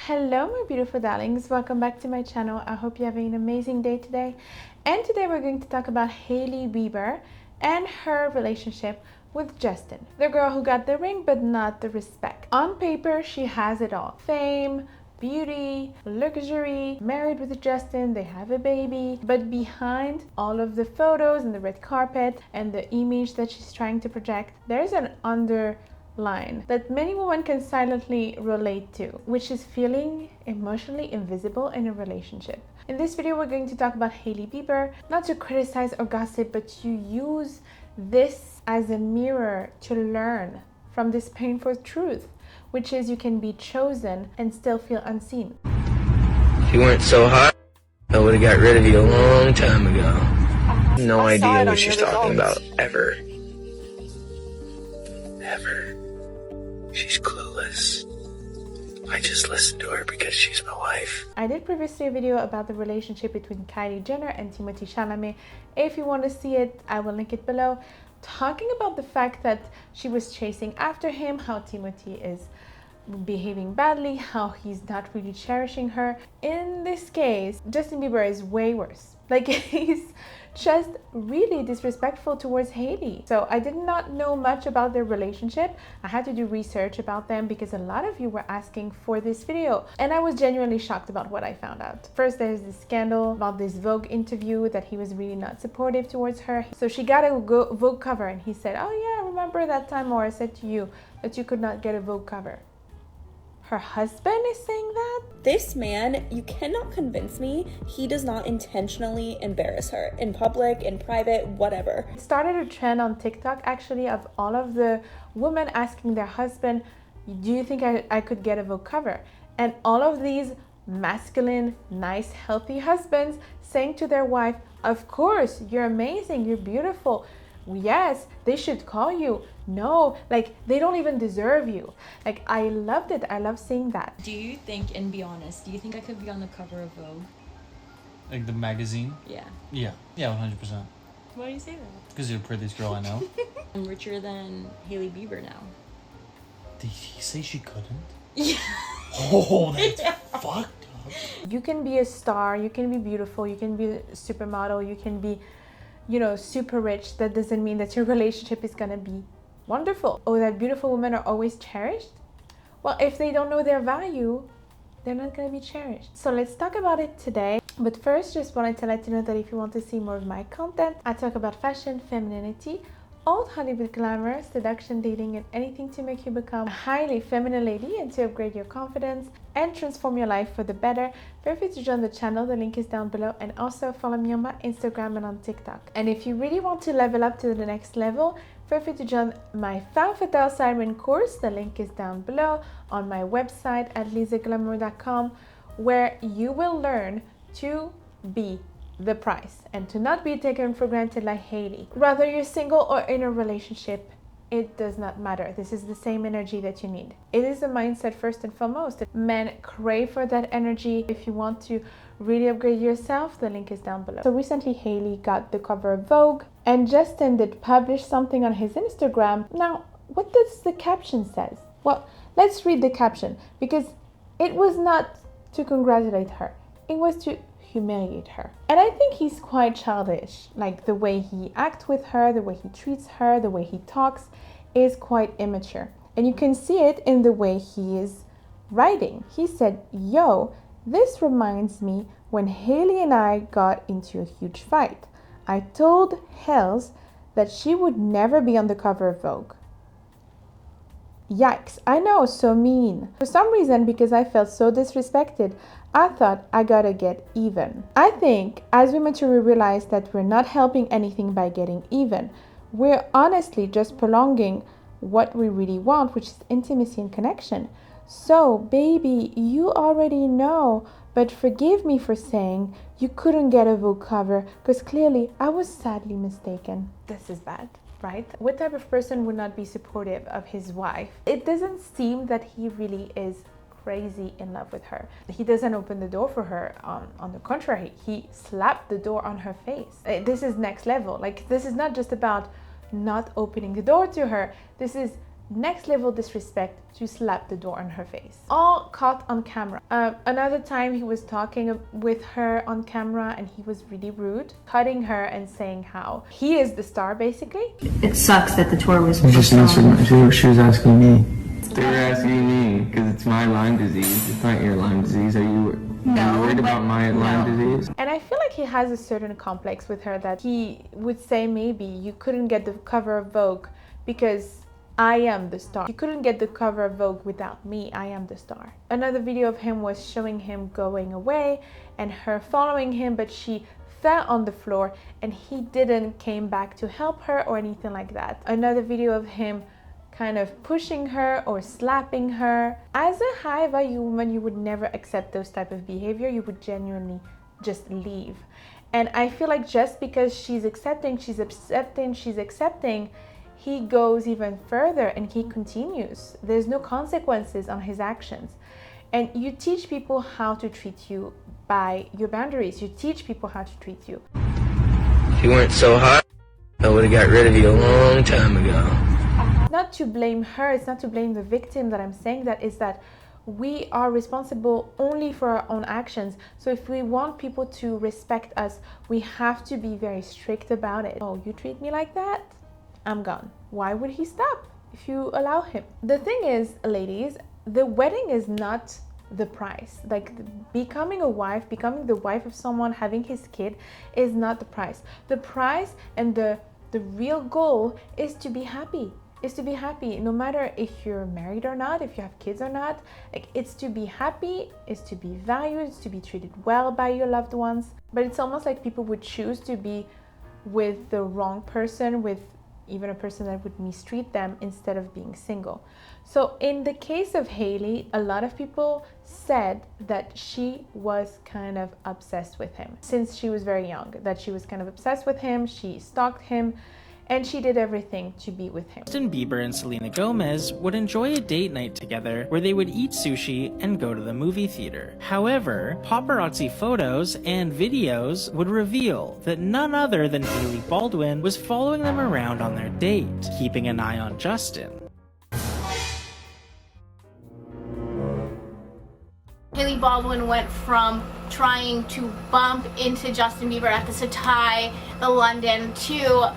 Hello my beautiful darlings, welcome back to my channel. I hope you're having an amazing day today. And today we're going to talk about Hailey Bieber and her relationship with Justin. The girl who got the ring but not the respect. On paper she has it all. Fame, beauty, luxury, married with Justin, they have a baby. But behind all of the photos and the red carpet and the image that she's trying to project, there's an underline that many women can silently relate to, which is feeling emotionally invisible in a relationship. In this video, we're going to talk about Hailey Bieber, not to criticize or gossip, but to use this as a mirror to learn from this painful truth, which is you can be chosen and still feel unseen. If you weren't so hot, I would have got rid of you a long time ago. No idea what she's talking about, ever. Ever. She's clueless. I just listen to her because she's my wife. I did previously a video about the relationship between Kylie Jenner and Timothée Chalamet. If you want to see it, I will link it below. Talking about the fact that she was chasing after him, how Timothée is behaving badly, how he's not really cherishing her. In this case, Justin Bieber is way worse. Like, he's just really disrespectful towards Hailey. So I did not know much about their relationship. I had to do research about them because a lot of you were asking for this video. And I was genuinely shocked about what I found out. First, there's this scandal about this Vogue interview that he was really not supportive towards her. So she got a Vogue cover and he said, "Oh yeah, remember that time where I said to you that you could not get a Vogue cover?" Her husband is saying that? This man, you cannot convince me he does not intentionally embarrass her in public, in private, whatever. It started a trend on TikTok actually of all of the women asking their husband, "Do you think I could get a Vogue cover?" And all of these masculine, nice, healthy husbands saying to their wife, "Of course, you're amazing, you're beautiful. Yes, they should call you. No, like they don't even deserve you." Like, I loved it. I love seeing that. Do you think, and be honest, do you think I could be on the cover of Vogue? Like the magazine? Yeah. Yeah, 100%. Why do you say that? Because you're the prettiest girl I know. I'm richer than Hailey Bieber now. Did he say she couldn't? Yeah. Oh, that's fucked up. You can be a star, you can be beautiful, you can be a supermodel, you can be, you know, super rich. That doesn't mean that your relationship is gonna be wonderful. Oh, that beautiful women are always cherished? Well, if they don't know their value, they're not gonna be cherished. So let's talk about it today. But first, just wanted to let you know that if you want to see more of my content, I talk about fashion, femininity, old Hollywood glamour, seduction, dating, and anything to make you become a highly feminine lady and to upgrade your confidence and transform your life for the better. Feel free to join the channel, the link is down below, and also follow me on my Instagram and on TikTok. And if you really want to level up to the next level, feel free to join my Femme Fatale Siren course, the link is down below, on my website at lisaglamour.com, where you will learn to be the price and to not be taken for granted like Hailey. Whether you're single or in a relationship, it does not matter. This is the same energy that you need. It is a mindset first and foremost. Men crave for that energy. If you want to really upgrade yourself, the link is down below. So recently Hailey got the cover of Vogue and Justin did publish something on his Instagram. Now, what does the caption says? Well, let's read the caption because it was not to congratulate her. It was to humiliate her. And I think he's quite childish. Like, the way he acts with her, the way he treats her, the way he talks is quite immature. And you can see it in the way he is writing. He said, "Yo, this reminds me when Hailey and I got into a huge fight. I told Hells that she would never be on the cover of Vogue." Yikes, I know, so mean. For some reason, because I felt so disrespected, I thought I gotta get even. I think as we mature, we realize that we're not helping anything by getting even. We're honestly just prolonging what we really want, which is intimacy and connection. So, baby, you already know, but forgive me for saying you couldn't get a Vogue cover because clearly I was sadly mistaken. This is bad. Right? What type of person would not be supportive of his wife? It doesn't seem that he really is crazy in love with her. He doesn't open the door for her. On the contrary, he slapped the door on her face. This is next level. Like, this is not just about not opening the door to her. This is next level disrespect to slap the door on her face. All caught on camera. Another time he was talking with her on camera and he was really rude, cutting her and saying how he is the star basically. It sucks that the tour was You just postponed. answered. She was asking me. They were asking me because it's my Lyme disease. It's not your Lyme disease. Are you worried about my Lyme disease? And I feel like he has a certain complex with her that he would say maybe you couldn't get the cover of Vogue because I am the star. You couldn't get the cover of Vogue without me. I am the star. Another video of him was showing him going away and her following him, but she fell on the floor and he didn't came back to help her or anything like that. Another video of him kind of pushing her or slapping her. As a high value woman, you would never accept those type of behavior. You would genuinely just leave. And I feel like just because she's accepting, he goes even further and he continues. There's no consequences on his actions. And you teach people how to treat you by your boundaries. You teach people how to treat you. If you weren't so hot, I would have got rid of you a long time ago. Not to blame her, it's not to blame the victim that I'm saying that, is that we are responsible only for our own actions. So if we want people to respect us, we have to be very strict about it. Oh, you treat me like that? I'm gone. Why would he stop if you allow him? The thing is, ladies, the wedding is not the price. Like becoming a wife, becoming the wife of someone, having his kid is not the price. The price and the real goal is to be happy. Is to be happy, no matter if you're married or not, if you have kids or not. Like, it's to be happy, is to be valued, is to be treated well by your loved ones. But it's almost like people would choose to be with the wrong person, with even a person that would mistreat them, instead of being single. So in the case of Hailey, a lot of people said that she was kind of obsessed with him since she was very young, that she was kind of obsessed with him, she stalked him, and she did everything to be with him. Justin Bieber and Selena Gomez would enjoy a date night together where they would eat sushi and go to the movie theater. However, paparazzi photos and videos would reveal that none other than Hailey Baldwin was following them around on their date, keeping an eye on Justin. Hailey Baldwin went from trying to bump into Justin Bieber at the Satai, the London, to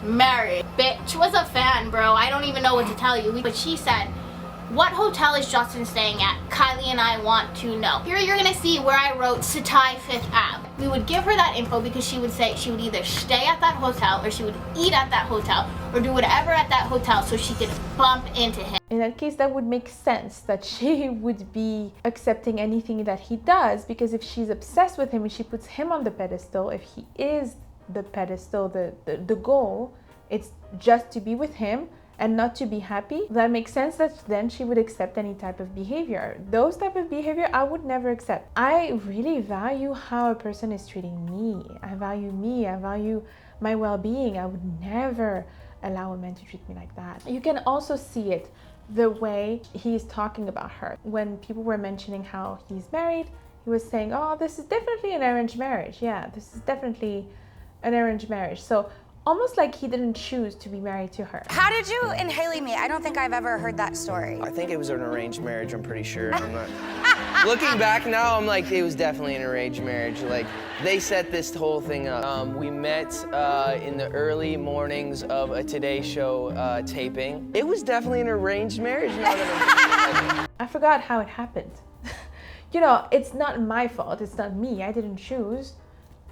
married. Bitch was a fan, bro. I don't even know what to tell you. But she said, what hotel is Justin staying at? Kylie and I want to know. Here you're gonna see where I wrote Satai 5th Ave. We would give her that info because she would say she would either stay at that hotel or she would eat at that hotel or do whatever at that hotel so she could bump into him. In that case, that would make sense that she would be accepting anything that he does, because if she's obsessed with him and she puts him on the pedestal, if he is the pedestal, the goal, it's just to be with him and not to be happy, that makes sense that then she would accept any type of behavior. Those type of behavior I would never accept. I really value how a person is treating me. I value my well-being. I would never allow a man to treat me like that. You can also see it the way he's talking about her. When people were mentioning how he's married, he was saying, oh, this is definitely an arranged marriage. Yeah, this is definitely an arranged marriage. So almost like he didn't choose to be married to her. How did you and Hailey meet? I don't think I've ever heard that story. I think it was an arranged marriage, I'm pretty sure. I'm not... Looking back now, I'm like, it was definitely an arranged marriage. Like, they set this whole thing up. We met in the early mornings of a Today Show taping. It was definitely an arranged marriage. I forgot how it happened. You know, it's not my fault, it's not me, I didn't choose.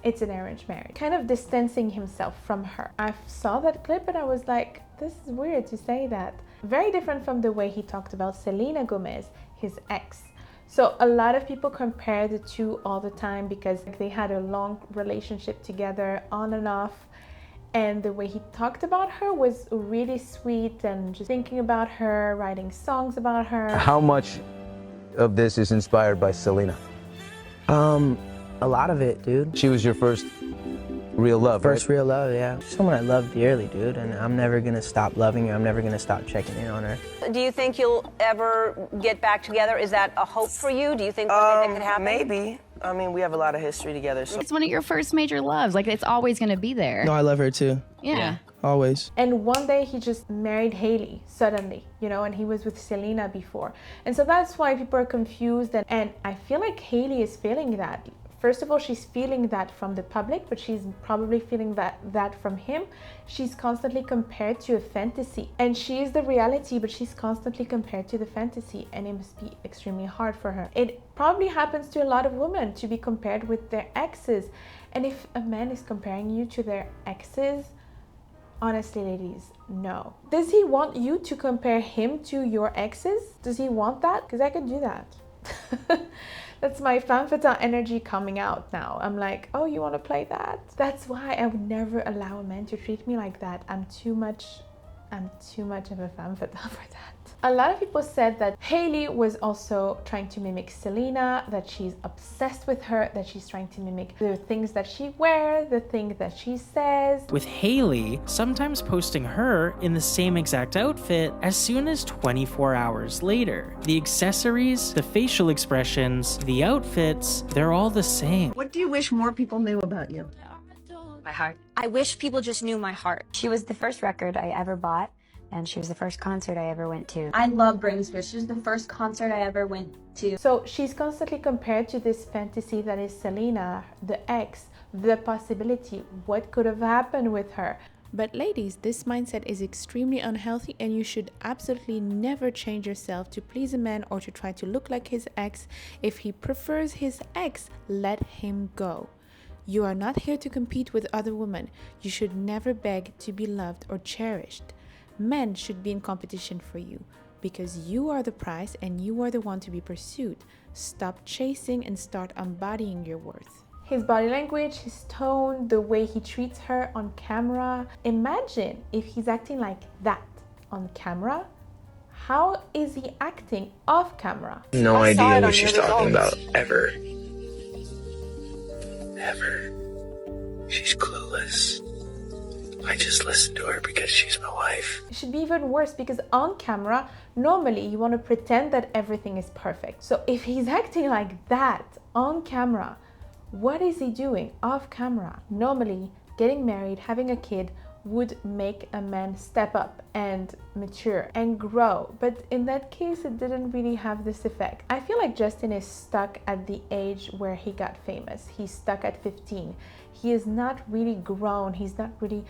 It's an arranged marriage. Kind of distancing himself from her. I saw that clip and I was like, this is weird to say that. Very different from the way he talked about Selena Gomez, his ex. So a lot of people compare the two all the time because they had a long relationship together, on and off. And the way he talked about her was really sweet, and just thinking about her, writing songs about her. How much of this is inspired by Selena? A lot of it, dude. She was your first real love, First right? real love, yeah. Someone I love dearly, dude, and I'm never gonna stop loving her. I'm never gonna stop checking in on her. Do you think you'll ever get back together? Is that a hope for you? Do you think that could happen? Maybe. I mean, we have a lot of history together, so. It's one of your first major loves. Like, it's always gonna be there. No, I love her too. Yeah. Always. And one day he just married Hailey suddenly, you know, and he was with Selena before. And so that's why people are confused. And I feel like Hailey is feeling that. First of all, she's feeling that from the public, but she's probably feeling that from him. She's constantly compared to a fantasy. And she is the reality, but she's constantly compared to the fantasy. And it must be extremely hard for her. It probably happens to a lot of women to be compared with their exes. And if a man is comparing you to their exes, honestly, ladies, no. Does he want you to compare him to your exes? Does he want that? Because I could do that. That's my femme fatale energy coming out now. I'm like, oh, you want to play that? That's why I would never allow a man to treat me like that. I'm too much of a femme fatale for that. A lot of people said that Hailey was also trying to mimic Selena, that she's obsessed with her, that she's trying to mimic the things that she wears, the things that she says. With Hailey sometimes posting her in the same exact outfit as soon as 24 hours later. The accessories, the facial expressions, the outfits, they're all the same. What do you wish more people knew about you? My heart. I wish people just knew my heart. She was the first record I ever bought, and she was the first concert I ever went to. I love Britney Spears. She was the first concert I ever went to. So she's constantly compared to this fantasy that is Selena, the ex, the possibility, what could have happened with her. But ladies, this mindset is extremely unhealthy, and you should absolutely never change yourself to please a man or to try to look like his ex. If he prefers his ex, let him go. You are not here to compete with other women. You should never beg to be loved or cherished. Men should be in competition for you because you are the prize and you are the one to be pursued. Stop chasing and start embodying your worth. His body language, his tone, the way he treats her on camera. Imagine if he's acting like that on camera. How is he acting off camera? No idea what she's talking about, ever. Ever. She's clueless. I just listen to her because she's my wife. It should be even worse because on camera, normally you want to pretend that everything is perfect. So if he's acting like that on camera, what is he doing off camera? Normally, getting married, having a kid would make a man step up and mature and grow. But in that case, it didn't really have this effect. I feel like Justin is stuck at the age where he got famous. He's stuck at 15. He is not really grown. He's not really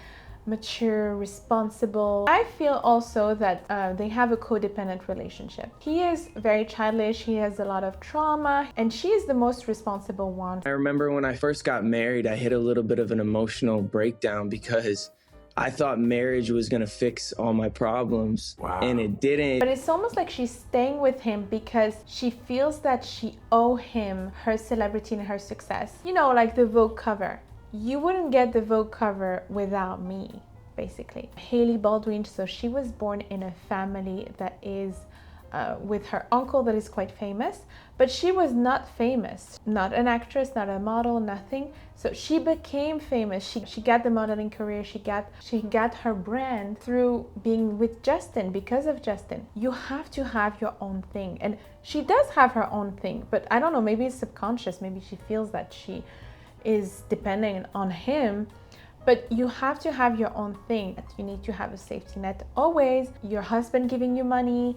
mature, responsible. I feel also that they have a codependent relationship. He is very childish, he has a lot of trauma, and she is the most responsible one. I remember when I first got married, I hit a little bit of an emotional breakdown because I thought marriage was gonna fix all my problems, and it didn't. But it's almost like she's staying with him because she feels that she owes him her celebrity and her success. You know, like the Vogue cover. You wouldn't get the Vogue cover without me, basically. Hailey Baldwin, so she was born in a family that is with her uncle that is quite famous, but she was not famous. Not an actress, not a model, nothing. So she became famous. She got the modeling career. She got her brand through being with Justin, because of Justin. You have to have your own thing. And she does have her own thing, but I don't know, maybe it's subconscious. Maybe she feels that she is depending on him, but you have to have your own thing. You need to have a safety net always. Your husband giving you money,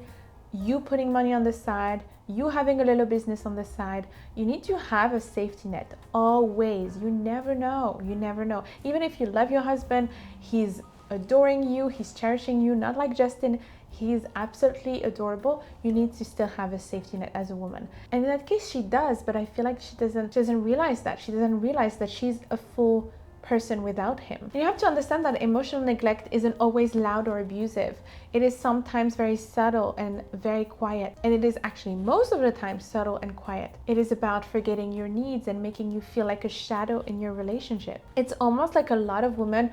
you putting money on the side, you having a little business on the side. You need to have a safety net always. You never know. You never know. Even if you love your husband, he's adoring you, he's cherishing you, not like Justin. He's absolutely adorable. You need to still have a safety net as a woman. And in that case, she does, but I feel like she doesn't realize that. She doesn't realize that she's a full person without him. And you have to understand that emotional neglect isn't always loud or abusive. It is sometimes very subtle and very quiet. And it is actually most of the time subtle and quiet. It is about forgetting your needs and making you feel like a shadow in your relationship. It's almost like a lot of women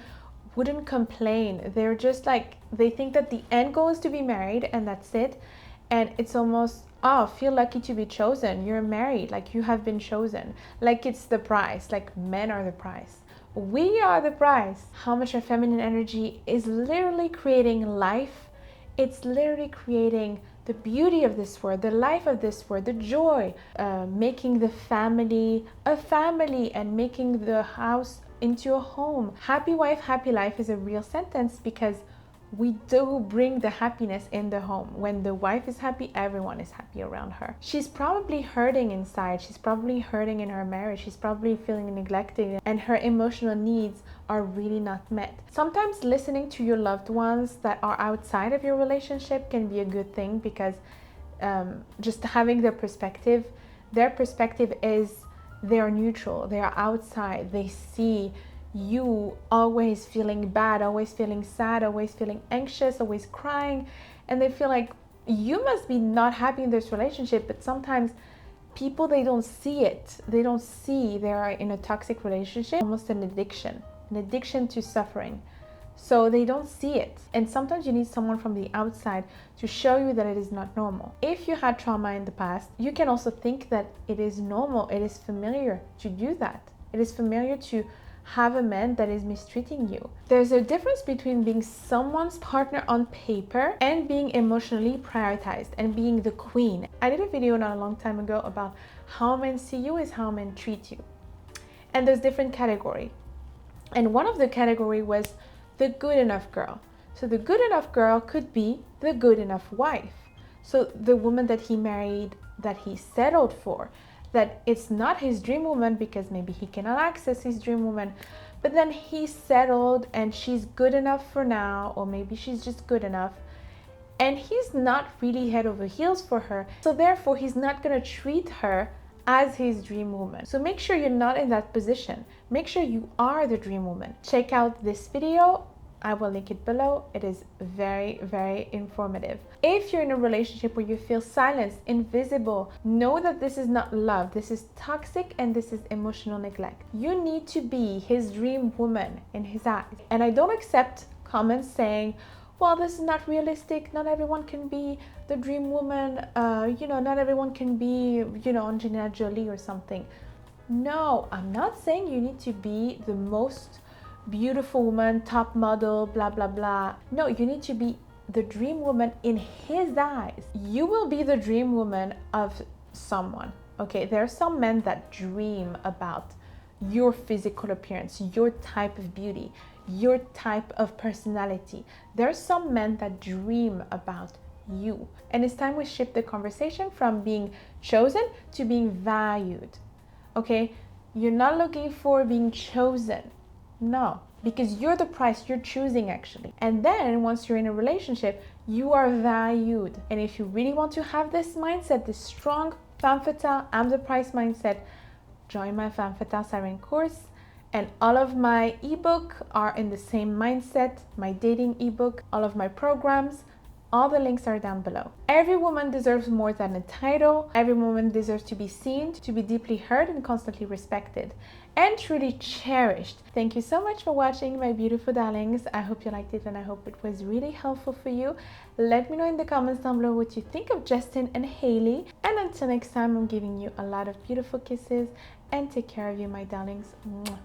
wouldn't complain. They're just like, they think that the end goal is to be married and that's it. And it's almost, oh, feel lucky to be chosen. You're married, like you have been chosen. Like it's the prize, like men are the prize. We are the prize. How much of feminine energy is literally creating life. It's literally creating the beauty of this word, the life of this word, the joy, making the family a family and making the house into a home. Happy wife, happy life is a real sentence because we do bring the happiness in the home. When the wife is happy, everyone is happy around her. She's probably hurting inside. She's probably hurting in her marriage. She's probably feeling neglected and her emotional needs are really not met. Sometimes listening to your loved ones that are outside of your relationship can be a good thing because just having their perspective is they are neutral, they are outside, they see you always feeling bad, always feeling sad, always feeling anxious, always crying, and they feel like you must be not happy in this relationship. But sometimes people, they don't see it. They don't see they are in a toxic relationship, almost an addiction to suffering. So they don't see it. And sometimes you need someone from the outside to show you that it is not normal. If you had trauma in the past, you can also think that it is normal, it is familiar to do that. It is familiar to have a man that is mistreating you. There's a difference between being someone's partner on paper and being emotionally prioritized and being the queen. I did a video not a long time ago about how men see you is how men treat you. And there's different categories. And one of the category was the good enough girl. So the good enough girl could be the good enough wife. So the woman that he married, that he settled for, that it's not his dream woman because maybe he cannot access his dream woman, but then he settled and she's good enough for now, or maybe she's just good enough and he's not really head over heels for her, so therefore he's not going to treat her as his dream woman. So make sure you're not in that position. Make sure you are the dream woman. Check out this video. I will link it below. It is very, very informative. If you're in a relationship where you feel silenced, invisible, know that this is not love. This is toxic and this is emotional neglect. You need to be his dream woman in his eyes. And I don't accept comments saying, well, this is not realistic. Not everyone can be the dream woman. Not everyone can be, Angelina Jolie or something. No, I'm not saying you need to be the most beautiful woman, top model, blah, blah, blah. No, you need to be the dream woman in his eyes. You will be the dream woman of someone. Okay, there are some men that dream about your physical appearance, your type of beauty, your type of personality. There are some men that dream about you. And it's time we shift the conversation from being chosen to being valued. Okay, you're not looking for being chosen. No, because you're the price, you're choosing actually. And then once you're in a relationship, you are valued. And if you really want to have this mindset, this strong femme fatale, I'm the price mindset, join my femme fatale siren course. And all of my ebook are in the same mindset, my dating ebook, all of my programs, all the links are down below. Every woman deserves more than a title. Every woman deserves to be seen, to be deeply heard and constantly respected and truly cherished. Thank you so much for watching, my beautiful darlings. I hope you liked it and I hope it was really helpful for you. Let me know in the comments down below what you think of Justin and Hailey. And until next time, I'm giving you a lot of beautiful kisses and take care of you, my darlings. Mwah.